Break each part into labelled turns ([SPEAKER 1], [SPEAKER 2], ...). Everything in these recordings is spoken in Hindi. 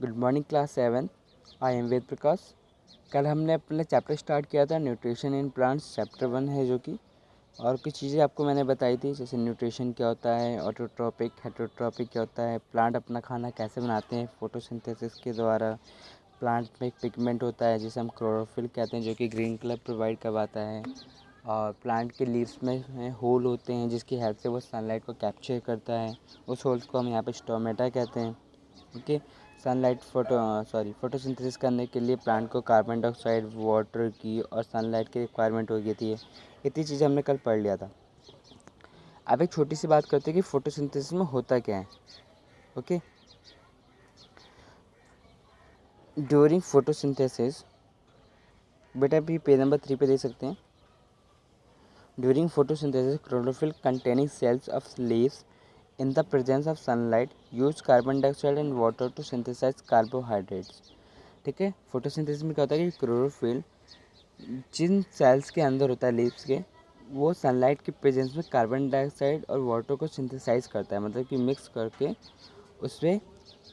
[SPEAKER 1] Good morning class 7। I am Ved Prakash. कल हमने अपना चैप्टर स्टार्ट किया था न्यूट्रिशन इन प्लांट्स, चैप्टर 1 है जो कि, और कुछ चीज़ें आपको मैंने बताई थी जैसे न्यूट्रिशन क्या होता है, ऑटोट्रॉपिक हेटरोट्रॉपिक क्या होता है, प्लांट अपना खाना कैसे बनाते हैं फोटोसिंथेसिस के द्वारा। प्लांट में एक पिगमेंट होता है जिसे हम क्लोरोफिल कहते हैं जो कि ग्रीन कलर प्रोवाइड करवाता है, और प्लांट के लीव्स में होल होते हैं जिसकी हेल्प से वो सनलाइट को कैप्चर करता है। उस होल्स को हम यहाँ पे स्टोमेटा कहते हैं। ओके, सनलाइट फोटोसिंथेसिस करने के लिए प्लांट को कार्बन डाइऑक्साइड, वाटर की और सनलाइट की रिक्वायरमेंट होती है। इतनी चीज़ें हमने कल पढ़ लिया था। अब एक छोटी सी बात करते हैं कि फोटोसिंथेसिस में होता क्या है। ओके, ड्यूरिंग फोटोसिंथेसिस, बेटा अभी पेज नंबर 3 पे देख सकते हैं। During photosynthesis chlorophyll containing cells of leaves in the presence of sunlight use carbon dioxide and water to synthesize carbohydrates। ठीक है, फोटोसिंथेसिस में क्या होता है कि क्लोरोफिल जिन सेल्स के अंदर होता है लीव्स के, वो सनलाइट के प्रेजेंस में कार्बन डाइऑक्साइड और वाटर को सिंथेसाइज करता है, मतलब कि मिक्स करके उसमें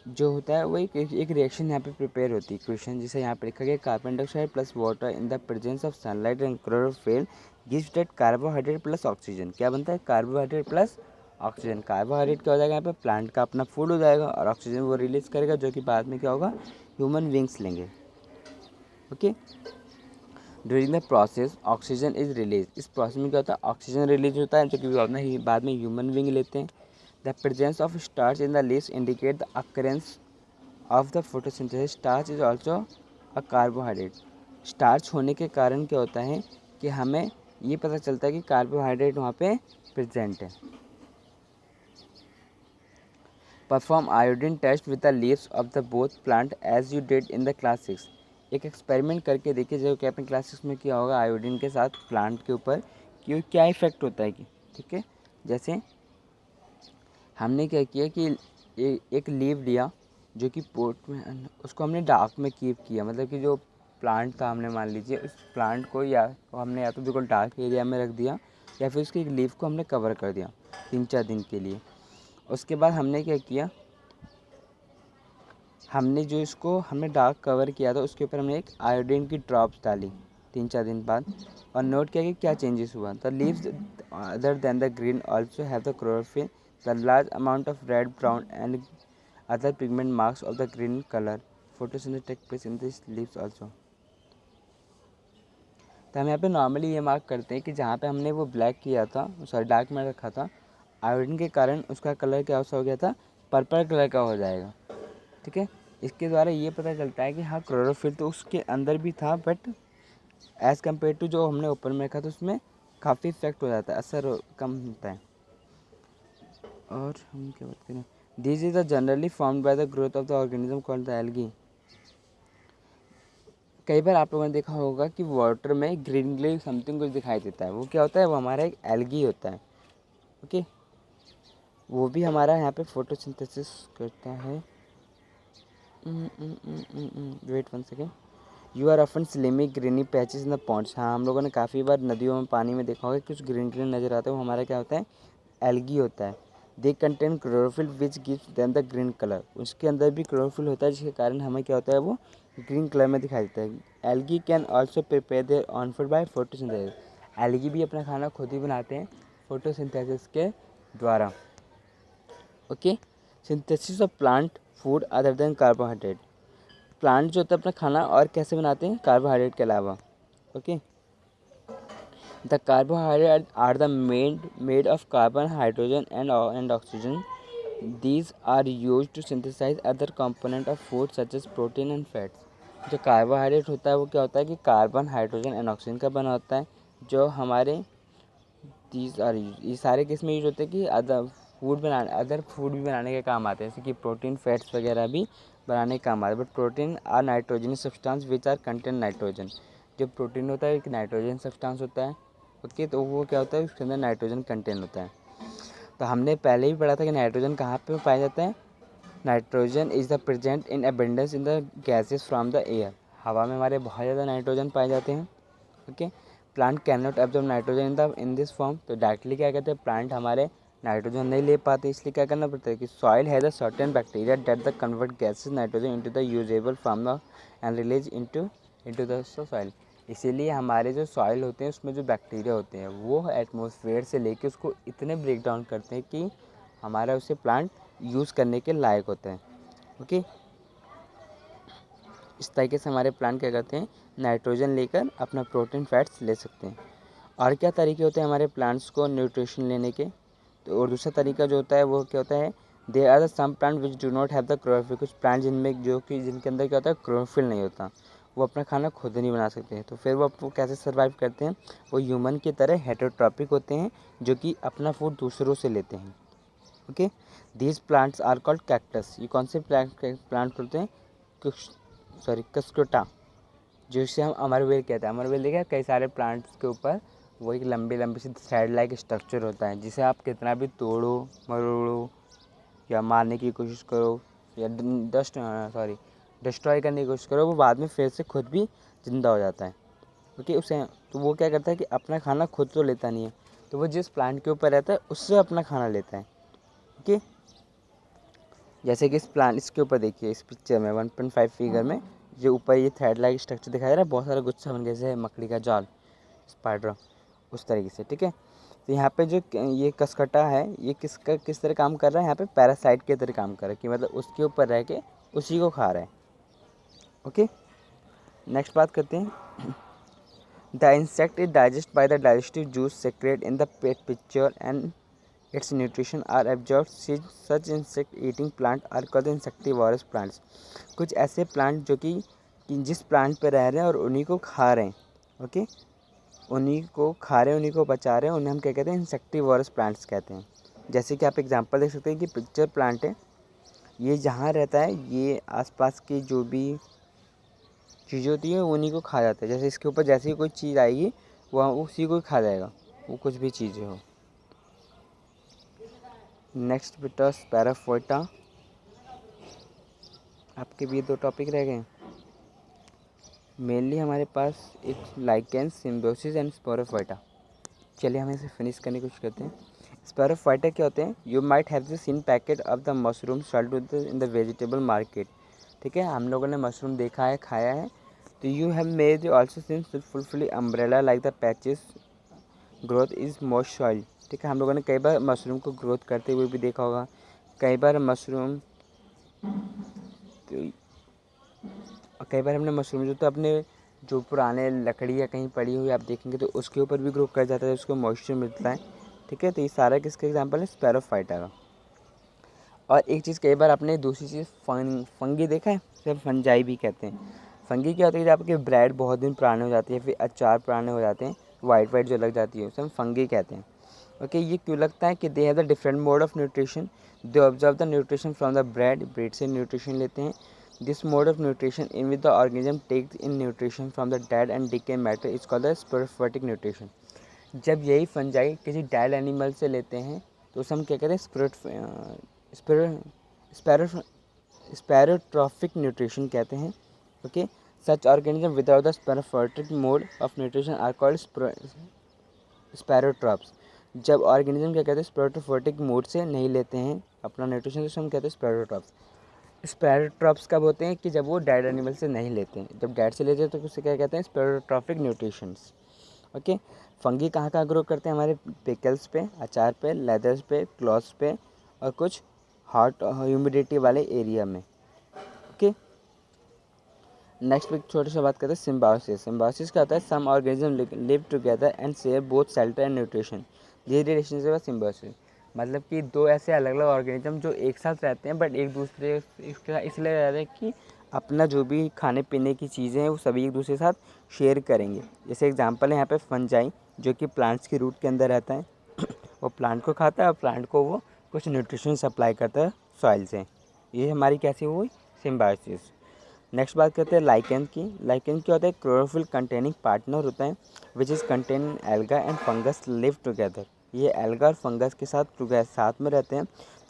[SPEAKER 1] जो होता है वो एक रिएक्शन यहाँ पे प्रिपेयर होती है। इक्वेशन जिसे यहाँ पे लिखा गया carbon dioxide plus water in the presence of sunlight and chlorophyll gives that carbohydrate plus oxygen. क्या बनता है? Carbohydrate plus oxygen. कार्बोहाइड्रेट क्या हो जाएगा यहाँ पे? प्लांट का अपना फूड हो जाएगा, और ऑक्सीजन वो रिलीज करेगा जो कि बाद में क्या होगा? ह्यूमन बींग्स लेंगे। Okay, during the process oxygen is release. इस प्रोसेस में क्या होता है? ऑक्सीजन रिलीज होता है जो कि बाद में ह्यूमन बींग लेते हैं। The presence of starch in the leaves indicate the occurrence of the photosynthesis. Starch is also a carbohydrate. Starch होने के कारण क्या होता है कि हमें ये पता चलता है कि कार्बोहाइड्रेट वहाँ पे प्रेजेंट है। Perform iodine test with the leaves of the both plant as you did in the class 6। एक एक्सपेरिमेंट करके देखिए जो कि आपने क्लास 6 में किया होगा आयोडीन के साथ प्लांट के ऊपर, कि क्या इफेक्ट होता है कि। ठीक है, जैसे हमने क्या किया कि एक लीव लिया जो कि पोट में, उसको हमने डार्क में कीप किया, मतलब कि जो प्लांट था हमने मान लीजिए उस प्लांट को हमने या तो बिल्कुल डार्क एरिया में रख दिया या फिर उसकी एक लीव को हमने कवर कर दिया 3-4 दिन के लिए। उसके बाद हमने क्या किया, हमने जो इसको हमने डार्क कवर किया था उसके ऊपर हमने एक आयोडीन की ड्रॉप्स डाली 3-4 दिन बाद, और नोट किया कि क्या चेंजेस हुआ। The leaves other than the green also have the chlorophyll, the large amount of red, brown and other pigment marks of the green colour photosynthesis take place in this leaves also. तो हम यहाँ पे नॉर्मली ये मार्क करते हैं कि जहाँ पे हमने वो ब्लैक किया था, सॉरी डार्क में रखा था, आयोडीन के कारण उसका कलर क्या हो गया था? पर्पल कलर का हो जाएगा। ठीक है, इसके द्वारा ये पता चलता है कि हाँ क्लोरोफिल तो उसके अंदर भी था, बट एज़ कम्पेयर टू जो हमने ऊपर में रखा था उसमें काफ़ी इफेक्ट हो जाता है, असर कम होता है। और हम क्या बात करें, this is the generally formed by the growth of the organism called the algae. कई बार आप लोगों ने देखा होगा कि वाटर में ग्रीनली समथिंग कुछ दिखाई देता है, वो क्या होता है? वो हमारा एक एल्गी होता है। ओके, वो भी हमारा यहाँ पे फोटोसिंथेसिस करता है। Wait 1 second. You are often slimy greeny patches in the ponds. हाँ, हम लोगों ने काफ़ी बार नदियों में पानी में देखा होगा कुछ ग्रीन ग्रीन नज़र आता है, वो हमारा क्या होता है? एल्गी होता है। They contain chlorophyll which gives them the green colour. उसके अंदर भी क्लोरोफिल होता है जिसके कारण हमें क्या होता है? वो ग्रीन कलर में दिखाई देता है। Algae can also prepare their on food by photosynthesis. Algae भी अपना खाना खुद ही बनाते हैं फोटोसिंथेसिस के द्वारा। Okay, synthesis of plant food other than carbohydrate. Plant जो होता है अपना खाना और कैसे बनाते हैं? कार्बोहाइड्रेट के अलावा। Okay, the carbohydrate are the made of carbon, hydrogen and oxygen. These are use to synthesise other component of food such as protein and fats. जो कार्बोहाइड्रेट होता है वो क्या होता है कि कार्बन, हाइड्रोजन एंड ऑक्सीजन का बना होता है, जो हमारे दीज आर यूज, ये सारे किस में यूज होते हैं कि अदर फूड भी बनाने के काम आते हैं, जैसे कि प्रोटीन, फैट्स वगैरह भी बनाने के काम आते हैं। But protein are nitrogenous substance which are contain nitrogen. जो प्रोटीन होता है एक नाइट्रोजन सब्सटेंस होता है। ओके, तो वो क्या होता है? उसके अंदर नाइट्रोजन कंटेन होता है। तो हमने पहले ही पढ़ा था कि नाइट्रोजन कहाँ पे पाया जाता है? Nitrogen is the present in abundance in the gases from the air. हवा में हमारे बहुत ज़्यादा नाइट्रोजन पाए जाते हैं। Okay, plant can not absorb nitrogen in this form. तो डायरेक्टली क्या कहते हैं? प्लांट हमारे नाइट्रोजन नहीं ले पाते, इसलिए क्या करना पड़ता है कि soil has a certain bacteria that the convert gases nitrogen into the usable form and release into into the soil. इसीलिए हमारे जो सॉइल होते हैं उसमें जो बैक्टीरिया होते हैं वो एटमॉस्फेयर से लेके उसको इतने ब्रेक डाउन करते हैं कि हमारा उसे प्लांट यूज़ करने के लायक होते हैं। ओके, इस तरीके से हमारे प्लांट क्या करते हैं, नाइट्रोजन लेकर अपना प्रोटीन फैट्स ले सकते हैं। और क्या तरीके होते हैं हमारे प्लांट्स को न्यूट्रिशन लेने के, तो और दूसरा तरीका जो होता है वो क्या होता है, they are the some plant which do not have the chlorophyll. कुछ प्लांट जिनमें जो कि जिनके अंदर क्या होता है, क्लोरोफिल नहीं होता, वो अपना खाना खुद नहीं बना सकते हैं। तो फिर वो कैसे सर्वाइव करते हैं, वो ह्यूमन की तरह हेटेरोट्रॉपिक होते हैं जो कि अपना फूड दूसरों से लेते हैं। Okay, these plants are called cactus. ये कौन से प्लांट होते हैं, कस्कुटा, जिसे हम अमरवेल कहते हैं। अमरवेल देखा कई सारे प्लांट्स के ऊपर वो एक लंबी लंबी सी थ्रेड लाइक स्ट्रक्चर होता है, जिसे आप कितना भी तोड़ो मरोड़ो या मारने की कोशिश करो या डिस्ट्रॉय करने की कोशिश करो, वो बाद में फिर से खुद भी जिंदा हो जाता है। ओके, उसे तो वो क्या करता है कि अपना खाना खुद तो लेता नहीं है, तो वो जिस प्लांट के ऊपर रहता है उससे अपना खाना लेता है। ओके, जैसे कि इस प्लांट इसके ऊपर देखिए, इस पिक्चर में 1.5 फिगर में जो ऊपर ये थ्रेड लाइक स्ट्रक्चर दिखाई दे रहा है, बहुत सारा गुच्छा बन गया जैसे मकड़ी का जाल, स्पाइडर, उस तरीके से। ठीक है, तो यहाँ पे जो ये कसकटा है ये किस तरह काम कर रहा है, यहाँ पे पैरासाइट के तरह काम कर रहा है, कि मतलब उसके ऊपर रह के उसी को खा रहा है। ओके, नेक्स्ट बात करते हैं। The insect is digest by the digestive juice secret in the पेट pitcher and its nutrition are absorbed. Such insect eating plant are called insectivorous plants. कुछ ऐसे प्लांट जो कि जिस प्लांट पे रह रहे हैं और उन्हीं को खा रहे हैं, ओके, उन्हीं को खा रहे हैं, उन्हीं को बचा रहे हैं, उन्हें हम क्या कहते हैं, इंसेक्टिवोरस प्लांट्स कहते हैं। जैसे कि आप एग्जांपल देख सकते हैं कि पिक्चर प्लांट है, ये जहाँ रहता है ये आसपास की जो भी चीज़ें होती है उन्हीं को खा जाता है। जैसे इसके ऊपर जैसे ही कोई चीज़ आएगी वह उसी को खा जाएगा, वो कुछ भी चीज़ें हो। नेक्स्ट बेटा स्पैरोफाइटा, आपके भी 2 टॉपिक रह गए। मेनली हमारे पास एक लाइकेन, सिम्बियोसिस एंड स्पैरोफाइटा। चलिए हम इसे फिनिश करने की कोशिश करते हैं। स्पैरोफाइटा क्या होते हैं, you might have the seen packet of the mushroom sold in the vegetable market. ठीक है, हम लोगों ने मशरूम देखा है, खाया है। तो you have made also seen फुलफुली umbrella like the patches growth is most soil. ठीक है, हम लोगों ने कई बार मशरूम को ग्रोथ करते हुए भी देखा होगा। कई बार मशरूम कई बार हमने मशरूम जो तो अपने जो पुराने लकड़ी या कहीं पड़ी हुई आप देखेंगे तो उसके ऊपर भी ग्रो कर जाता है, उसको मॉइस्चर मिलता है। ठीक है, तो ये सारा किसका एग्जांपल है, स्पैरोफाइटा का। और एक चीज़ कई बार आपने दूसरी चीज़ फंगी देखा है, सिर्फ फंजाई भी कहते हैं। फंगी क्या होती है, जब आपके ब्रेड बहुत दिन पुराने हो जाते हैं, फिर अचार पुराने हो जाते हैं, वाइट वाइट जो लग जाती है उसे हम फंगी कहते हैं। ओके, ये क्यों लगता है कि they have the different mode of nutrition, they observe the nutrition from the bread से न्यूट्रिशन लेते हैं। This mode of nutrition in with the organism takes in nutrition from the dead and decay matter is called the sporophytic nutrition. जब यही फंजाई किसी डेड एनिमल से लेते हैं तो उसे हम क्या कहते हैं, स्पैरोट्रॉफिक न्यूट्रिशन कहते हैं। Okay, such organism without the saprophytic mode of nutrition are called saprotrophs. जब ऑर्गेनिज्म क्या कहते हैं, स्पोरोफाइटिक मोड से नहीं लेते हैं अपना न्यूट्रिशन, तो हम कहते हैं स्पैरोट्रॉप्स। स्पैरोट्रॉप्स कब होते हैं कि जब वो डेड एनिमल से नहीं लेते हैं, जब डेड से लेते हैं तो उसे क्या कहते हैं, स्पैरोट्रॉफिक न्यूट्रिशंस। ओके, फंगी कहाँ कहाँ ग्रो करते हैं, हमारे पिकल्स पे, अचार पे, लेदर्स पे, क्लॉथ्स पे और कुछ हॉट ह्यूमिडिटी वाले एरिया में। ओके, नेक्स्ट एक छोटे से बात करते हैं सिम्बायोसिस। सिम्बायोसिस क्या होता है, some organism live together and share both shelter and nutrition. ये रिलेशनशिप है सिम्बायोसिस, मतलब कि दो ऐसे अलग अलग ऑर्गेनिज्म जो एक साथ रहते हैं बट एक दूसरे इसके साथ इसलिए रह रहे हैं कि अपना जो भी खाने पीने की चीज़ें हैं वो सभी एक दूसरे के साथ शेयर करेंगे। जैसे एग्जांपल है यहाँ पे फंजाई जो कि प्लांट्स की रूट के अंदर रहता है वो प्लांट को खाता है और प्लांट को वो कुछ न्यूट्रिशन सप्लाई करता है सॉइल से। ये हमारी कैसी हुई, सिम्बायोसिस। नेक्स्ट बात करते हैं लाइकेन की। लाइकेन क्या होता है, क्लोरोफिल कंटेनिंग पार्टनर होता है which is contain alga and fungus live together. ये एल्गा और फंगस के साथ में रहते हैं।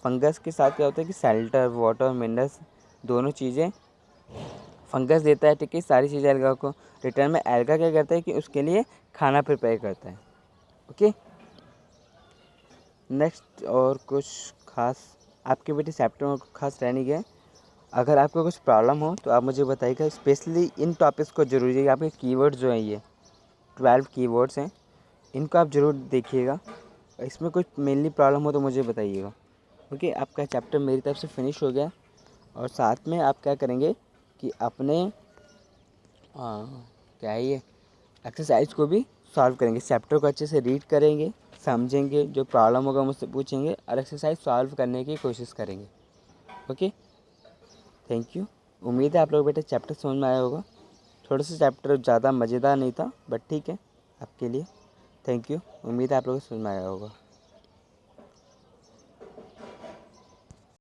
[SPEAKER 1] फंगस के साथ क्या होता है कि शेल्टर, वाटर, मिनरल्स दोनों चीज़ें फंगस देता है। ठीक है, सारी चीज़ें एल्गा को, रिटर्न में एल्गा क्या करता है कि उसके लिए खाना प्रिपेयर करता है। ओके, नेक्स्ट और कुछ खास आपके बेटे चैप्टर में खास रह नहीं गया। अगर आपको कुछ प्रॉब्लम हो तो आप मुझे बताइएगा। स्पेशली इन टॉपिक्स को जरूर है, आपके कीवर्ड्स जो हैं ये 12 कीवर्ड्स हैं, इनको आप ज़रूर देखिएगा। इसमें कुछ मेनली प्रॉब्लम हो तो मुझे बताइएगा। ओके, आपका चैप्टर मेरी तरफ से फिनिश हो गया। और साथ में आप क्या करेंगे कि अपने क्या है ये एक्सरसाइज को भी सॉल्व करेंगे। चैप्टर को अच्छे से रीड करेंगे, समझेंगे, जो प्रॉब्लम होगा मुझसे पूछेंगे और एक्सरसाइज सॉल्व करने की कोशिश करेंगे। Okay, thank you. उम्मीद है आप लोग बेटा चैप्टर समझ में आया होगा। थोड़ा सा चैप्टर ज़्यादा मज़ेदार नहीं था बट ठीक है आपके लिए। Thank you. उम्मीद है आप लोगों को समझ में आया होगा।